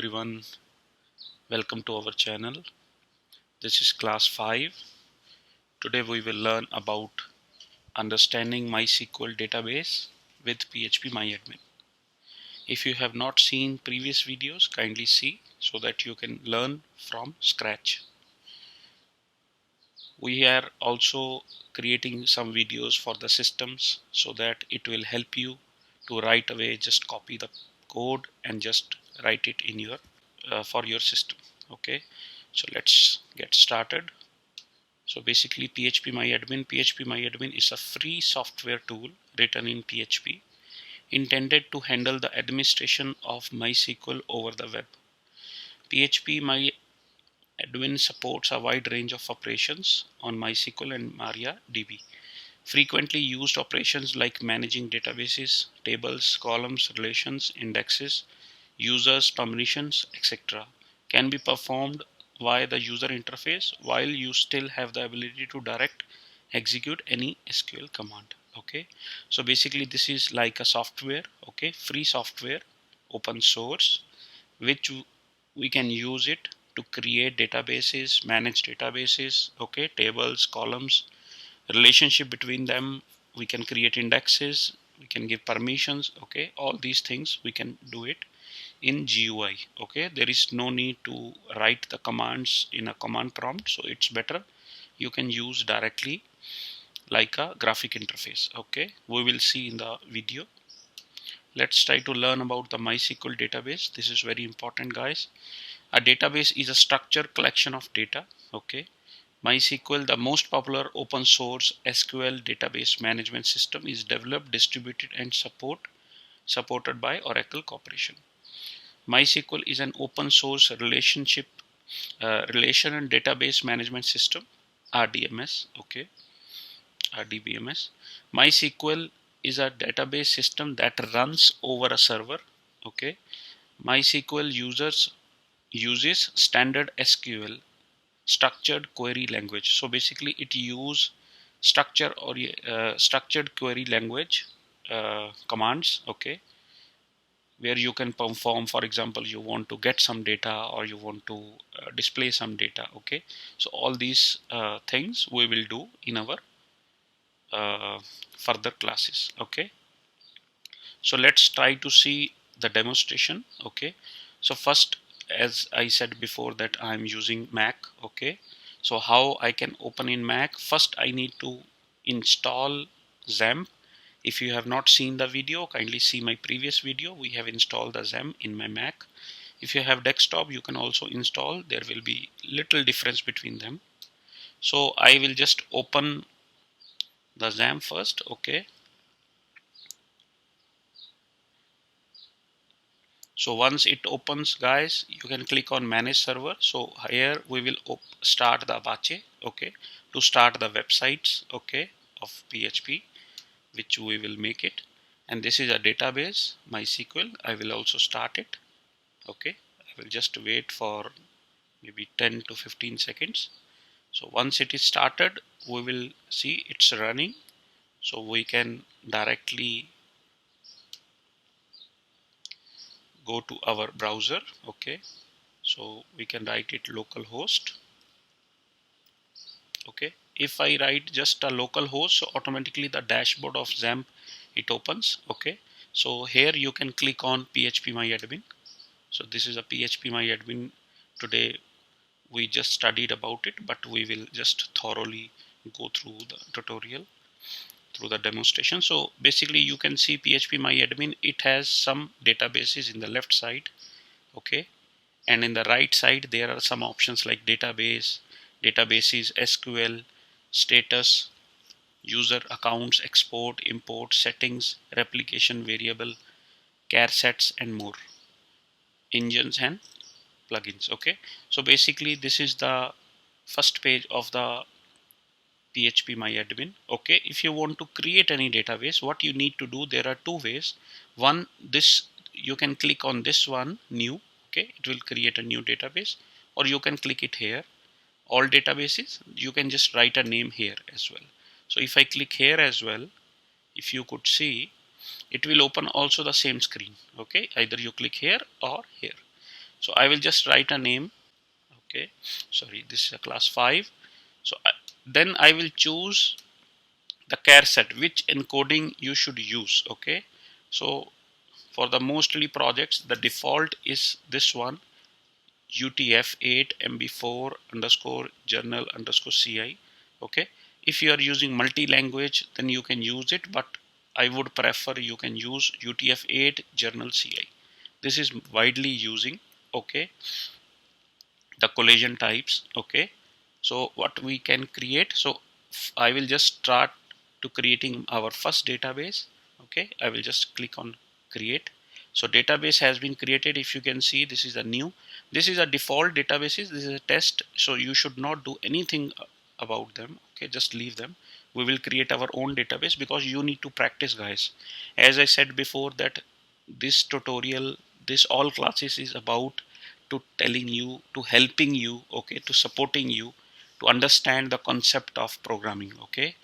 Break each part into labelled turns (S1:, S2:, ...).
S1: everyone, welcome to our channel. This is class 5. Today we will learn about understanding MySQL database with PHPMyAdmin. If you have not seen previous videos, kindly see so that you can learn from scratch. We are also creating some videos for the systems so that it will help you to right away just copy the code and just write it in your for your system. Okay, so let's get started. So basically PHPMyAdmin is a free software tool written in PHP intended to handle the administration of MySQL over the web. PHPMyAdmin supports a wide range of operations on MySQL and MariaDB. Frequently used operations like managing databases, tables, columns, relations, indexes, users, permissions, etc. can be performed via the user interface while you still have the ability to direct execute any SQL command. Okay, so basically this is like a software, okay, free software, open source, which we can use it to create databases, manage databases, okay, tables, columns, relationship between them. We can create indexes, we can give permissions, okay, all these things we can do it in GUI. Okay, there is no need to write the commands in a command prompt, so it's better you can use directly like a graphic interface. Okay, we will see in the video. Let's try to learn about the MySQL database. This is very important, guys. A database is a structured collection of data. Okay, MySQL, the most popular open source SQL database management system, is developed, distributed and supported by Oracle Corporation. MySQL is an open source relation and database management system, RDMS. Okay, RDBMS. MySQL is a database system that runs over a server. Okay, MySQL uses standard SQL, structured query language. So basically, it uses structured query language commands. Okay, where you can perform, for example, you want to get some data or you want to display some data. Okay, so all these things we will do in our further classes. Okay, so let's try to see the demonstration. Okay, so first, as I said before, that I'm using Mac. Okay, so how I can open in Mac? First I need to install XAMPP. If you have not seen the video, kindly see my previous video. We have installed the XAMPP in my Mac. If you have desktop, you can also install. There will be little difference between them. So I will just open the XAMPP first. Okay, so once it opens, guys, you can click on manage server. So here we will start the Apache. Okay, to start the websites, okay, of PHP, which we will make it. And this is a database, MySQL. I will also start it. Okay, I will just wait for maybe 10 to 15 seconds. So once it is started, we will see it's running. So we can directly go to our browser. Okay, so we can write it localhost. Okay, if I write just a localhost, so automatically the dashboard of XAMPP it opens. Okay, so here you can click on PHPMyAdmin. So this is a PHPMyAdmin. Today we just studied about it, but we will just thoroughly go through the tutorial, through the demonstration. So basically you can see PHPMyAdmin, it has some databases in the left side. Okay, and in the right side there are some options like databases, SQL, status, user accounts, export, import, settings, replication variable, char sets and more, engines and plugins. Okay, so basically this is the first page of the PHPMyAdmin. Okay, if you want to create any database, what you need to do, there are two ways. One, this, you can click on this one, new. Okay, it will create a new database, or you can click it here, all databases. You can just write a name here as well. So if I click here as well, if you could see, it will open also the same screen. Okay, either you click here or here. So I will just write a name. Okay, sorry, this is a class 5. So then I will choose the char set, which encoding you should use. Okay, so for the mostly projects, the default is this one, UTF-8 MB4 underscore journal underscore CI. Okay, if you are using multi-language, then you can use it, but I would prefer you can use UTF-8 journal CI. This is widely using. Okay, the collision types. Okay, so what we can create, so I will just start to creating our first database. Okay, I will just click on create. So database has been created. If you can see, this is a new, this is a default databases, this is a test, so you should not do anything about them. Okay, just leave them. We will create our own database because you need to practice, guys. As I said before, that this tutorial, this all classes is about to telling you, to helping you, okay, to supporting you to understand the concept of programming. Okay,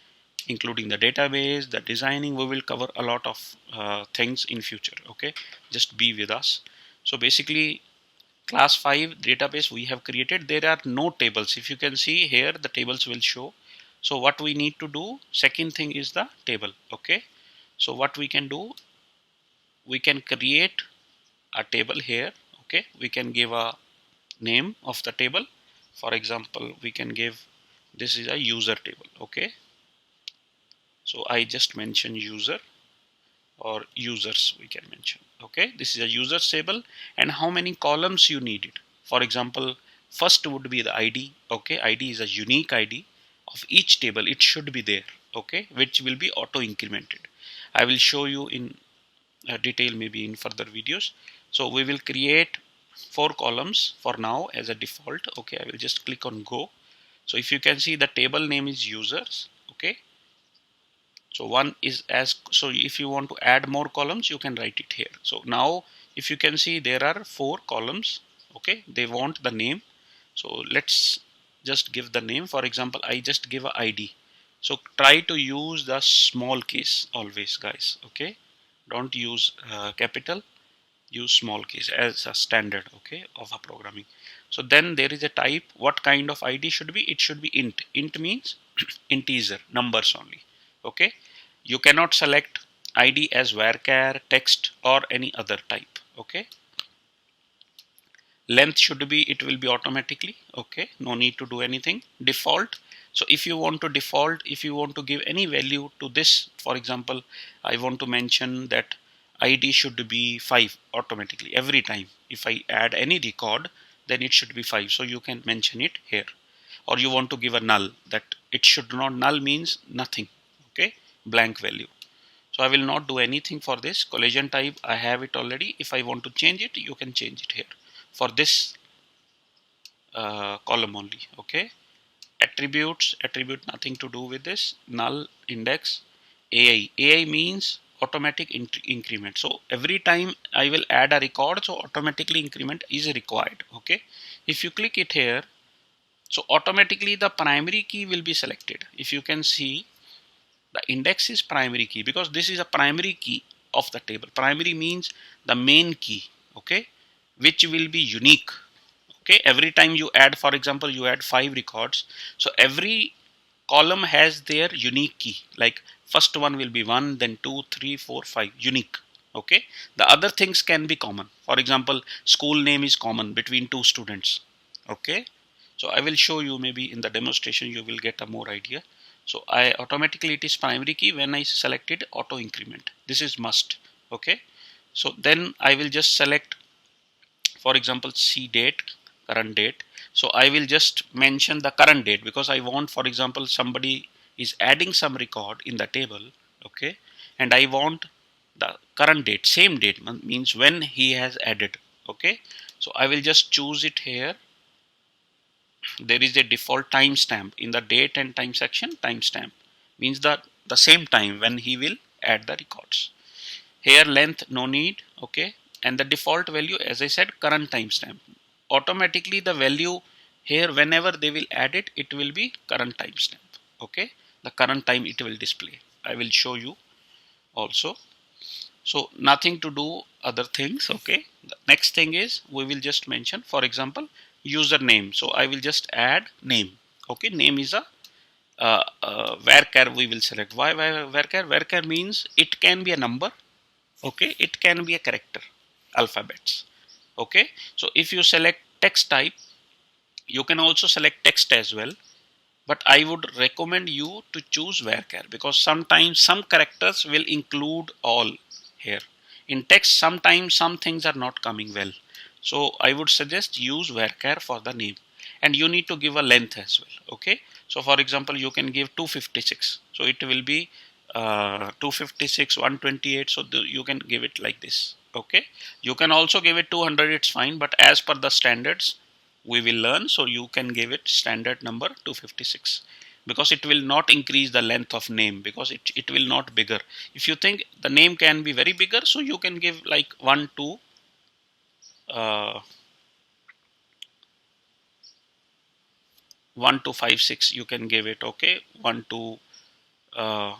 S1: including the database, the designing. We will cover a lot of things in future. Okay, just be with us. So basically, class 5 database we have created, there are no tables. If you can see here, the tables will show. So what we need to do, second thing is the table. Okay, so what we can do, we can create a table here. Okay, we can give a name of the table. For example, we can give, this is a user table. Okay, so I just mention user, or users we can mention. Okay, this is a user table, and how many columns you need it. For example, first would be the ID. Okay, ID is a unique ID of each table, it should be there. Okay, which will be auto incremented. I will show you in detail maybe in further videos. So we will create 4 columns for now as a default. Okay, I will just click on go. So if you can see, the table name is users. Okay, so one is as, so if you want to add more columns, you can write it here. So now if you can see, there are 4 columns. Okay, they want the name. So let's just give the name. For example, I just give a ID. So try to use the small case always, guys. Okay, don't use capital, use small case as a standard. Okay, of a programming. So then there is a type. What kind of ID should be? It should be int. Int means integer, numbers only. Okay, you cannot select ID as varchar, text, or any other type. Okay, length should be, it will be automatically. Okay, no need to do anything, default. So if you want to default, if you want to give any value to this, for example, I want to mention that ID should be 5 automatically every time. If I add any record, then it should be 5, so you can mention it here. Or you want to give a null, that it should not, null means nothing. Okay, blank value. So I will not do anything for this. Collision type, I have it already. If I want to change it, you can change it here for this column only. Okay, attributes, attribute nothing to do with this. Null, index, AI means automatic increment. So every time I will add a record, so automatically increment is required. Okay, if you click it here, so automatically the primary key will be selected. If you can see, the index is primary key because this is a primary key of the table. Primary means the main key. Okay, which will be unique. Okay, every time you add, for example, you add 5 records, so every column has their unique key. Like first one will be 1, then 2, 3, 4, 5, unique. Okay, the other things can be common. For example, school name is common between 2 students. Okay, so I will show you, maybe in the demonstration you will get a more idea. So I automatically, it is primary key. When I selected auto increment, this is must. Okay, so then I will just select, for example, see date, current date. So I will just mention the current date because I want, for example, somebody is adding some record in the table. Okay, and I want the current date, same date, means when he has added. Okay, so I will just choose it here. There is a default timestamp in the date and time section. Timestamp means that the same time when he will add the records. Here length no need. Okay, and the default value, as I said, current timestamp. Automatically the value here, whenever they will add it, it will be current timestamp. Okay, the current time it will display. I will show you also. So nothing to do other things. Okay, the next thing is we will just mention, for example, username. So I will just add name. Okay, name is a varchar we will select. Why varchar? Varchar means it can be a number. Okay, it can be a character, alphabets. Okay, so if you select text type, you can also select text as well, but I would recommend you to choose varchar, because sometimes some characters will include all here. In text, sometimes some things are not coming well. So I would suggest use varchar for the name, and you need to give a length as well. Okay, so for example, you can give 256, so it will be 256 128, so you can give it like this. Okay, you can also give it 200, it's fine, but as per the standards we will learn, so you can give it standard number 256, because it will not increase the length of name, because it will not bigger. If you think the name can be very bigger, so you can give like uh, 1 to 5 6 you can give it. Okay, 1 to uh,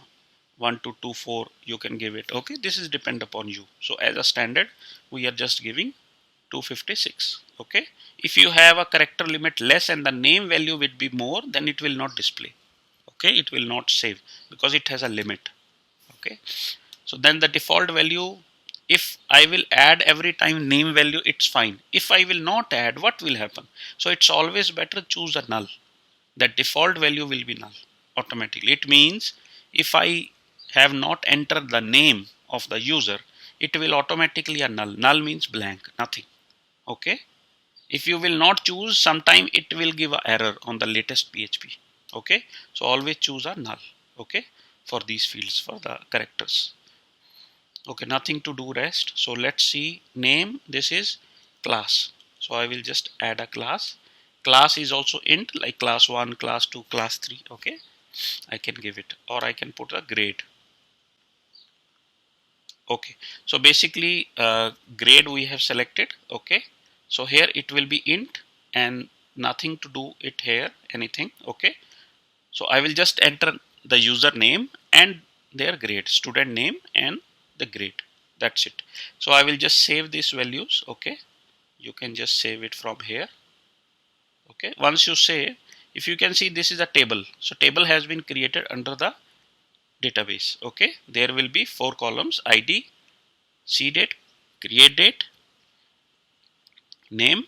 S1: 1 to 2 4 you can give it. Okay, this is depend upon you. So as a standard we are just giving 256. Okay, if you have a character limit less and the name value will be more, then it will not display. Okay, it will not save because it has a limit. Okay, so then the default value, if I will add every time name value, it's fine. If I will not add, what will happen? So it's always better choose a null. That default value will be null automatically. It means if I have not entered the name of the user, it will automatically a null. Null means blank, nothing. Okay, if you will not choose, sometime it will give a error on the latest PHP. Okay, so always choose a null. Okay, for these fields, for the characters. Okay, nothing to do rest. So let's see name. This is class, so I will just add a class. Class is also int, like class 1, class 2, class 3. Okay, I can give it, or I can put a grade. Okay, so basically grade we have selected. Okay, so here it will be int and nothing to do it here anything. Okay, so I will just enter the username and their grade, student name and the grade. That's it. So I will just save these values. Okay, you can just save it from here. Okay, once you save, if you can see, this is a table. So table has been created under the database. Okay, there will be 4 columns: id, cdate, create date, name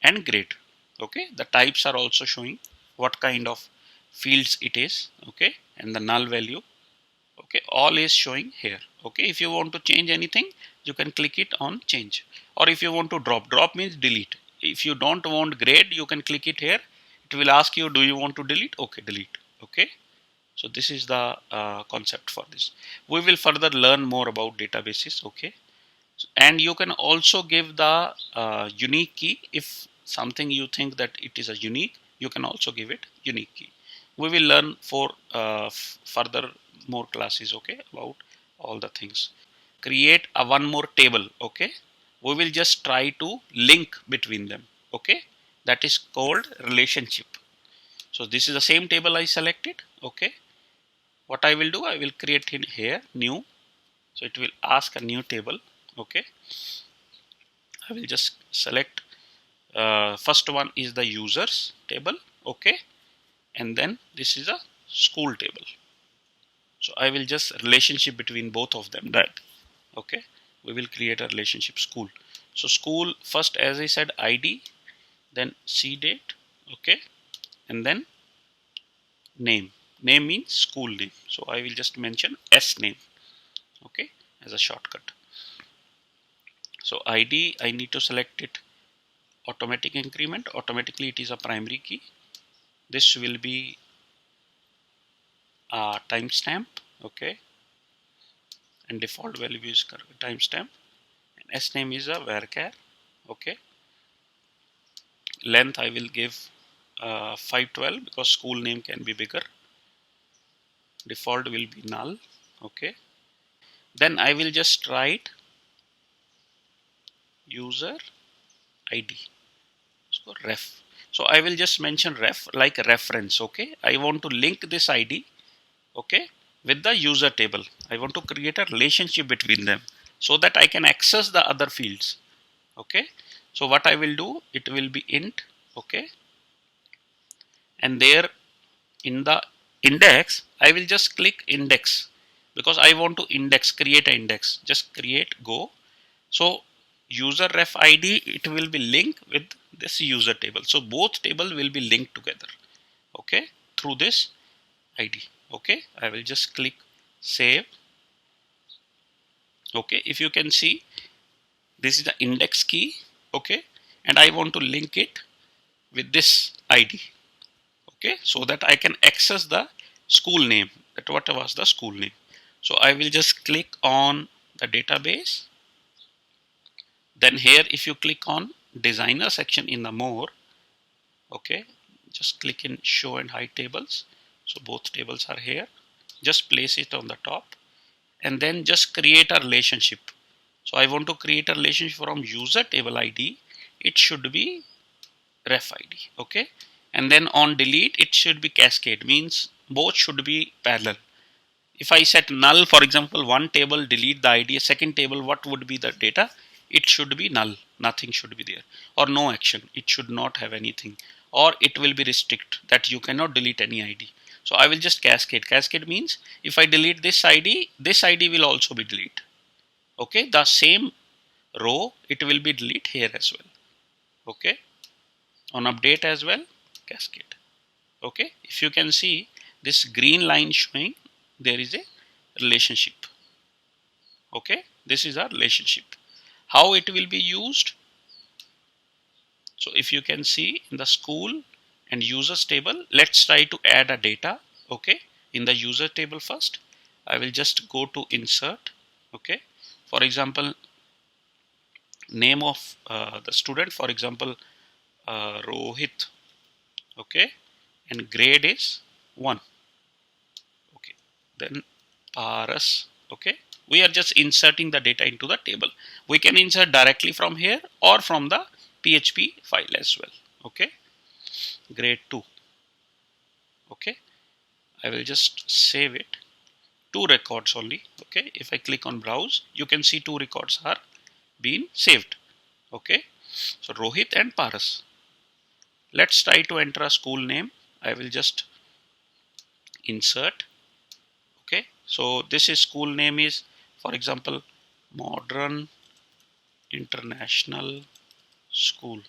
S1: and grade. Okay, the types are also showing what kind of fields it is. Okay, and the null value. Okay, all is showing here. Okay, if you want to change anything, you can click it on change, or if you want to drop means delete. If you don't want grade, you can click it here. It will ask you, do you want to delete? Okay, delete. Okay, so this is the concept for this. We will further learn more about databases. Okay, and you can also give the unique key. If something you think that it is a unique, you can also give it unique key. We will learn for further more classes. Okay, about all the things. Create a one more table. Okay, we will just try to link between them. Okay, that is called relationship. So this is the same table I selected. Okay, what I will do, I will create in here new. So it will ask a new table. Okay, I will just select first one is the users table. Okay, and then this is a school table. So I will just relationship between both of them. That okay, we will create a relationship school. So school first, as I said, id, then c date. Okay, and then name. Name means school name, so I will just mention s name. Okay, as a shortcut. So id, I need to select it automatic increment. Automatically it is a primary key. This will be a timestamp. Okay, and default value is timestamp, and s name is a varchar. Okay, length I will give 512, because school name can be bigger. Default will be null. Okay, then I will just write user id, so ref. So I will just mention ref, like a reference. Okay, I want to link this id. Okay, with the user table, I want to create a relationship between them. so that I can access the other fields. Okay, so what I will do, it will be int. Okay, and there in the index I will just click index, because I want to index, create an index. Just create, go. So user ref id, it will be linked with this user table, so both table will be linked together. Okay, through this id. Okay, I will just click save. Okay, if you can see, this is the index key. Okay, and I want to link it with this id. Okay, so that I can access the school name, that what was the school name. So I will just click on the database. Then here, if you click on designer section in the more, okay, just click in show and hide tables. So both tables are here. Just place it on the top and then just create a relationship. So I want to create a relationship from user table ID. It should be ref ID. Okay, and then on delete it should be cascade, means both should be parallel. If I set null, for example, one table delete the ID, second table, what would be the data? It should be null, nothing should be there, or no action, it should not have anything, or it will be restrict that you cannot delete any ID. So I will just cascade. Cascade means if I delete this ID will also be deleted. Okay, the same row it will be delete here as well. Okay, on update as well, cascade. Okay, if you can see this green line showing, there is a relationship. Okay, this is our relationship. How it will be used? So if you can see in the school and users table, let's try to add a data. Okay, in the user table first, I will just go to insert. Okay, for example, name of the student, for example, Rohit. Okay, and grade is 1. Okay, then Paras. Okay, we are just inserting the data into the table. We can insert directly from here or from the PHP file as well. Okay, grade 2. Okay, I will just save it. 2 records only. Okay, if I click on browse, you can see 2 records are being saved. Okay, so Rohit and Paras. Let's try to enter a school name. I will just insert. Okay, so this is school name is, for example, Modern International School.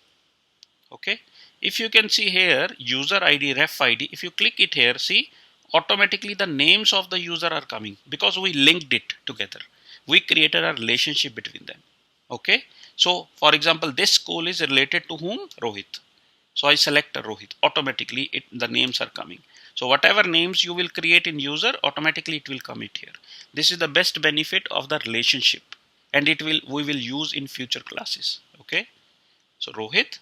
S1: Okay, if you can see here, user ID, ref ID, if you click it here, see, automatically the names of the user are coming because we linked it together. We created a relationship between them. Okay, so for example, this school is related to whom? Rohit. So I select a Rohit, automatically the names are coming. So whatever names you will create in user, automatically it will come it here. This is the best benefit of the relationship, and we will use in future classes. Okay, so Rohit,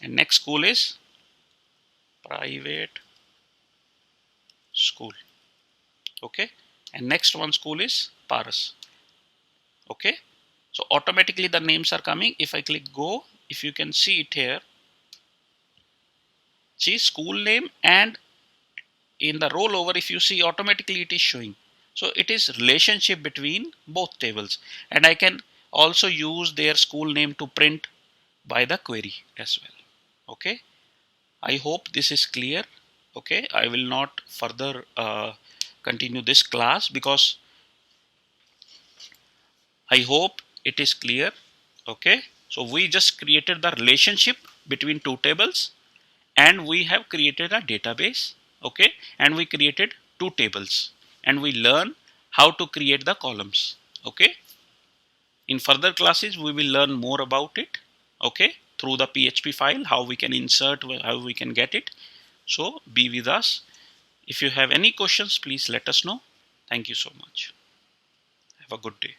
S1: and next school is private school. Okay, and next one school is Paras. Okay, so automatically the names are coming. If I click go, if you can see it here, see school name, and in the rollover, if you see, automatically it is showing. So it is relationship between both tables, and I can also use their school name to print by the query as well. Okay, I hope this is clear. Okay, I will not further continue this class because I hope it is clear. Okay, so we just created the relationship between 2 tables, and we have created a database. Okay, and we created 2 tables, and we learn how to create the columns. Okay, in further classes we will learn more about it. Okay, through the PHP file, how we can insert, how we can get it. So be with us. If you have any questions, please let us know. Thank you so much. Have a good day.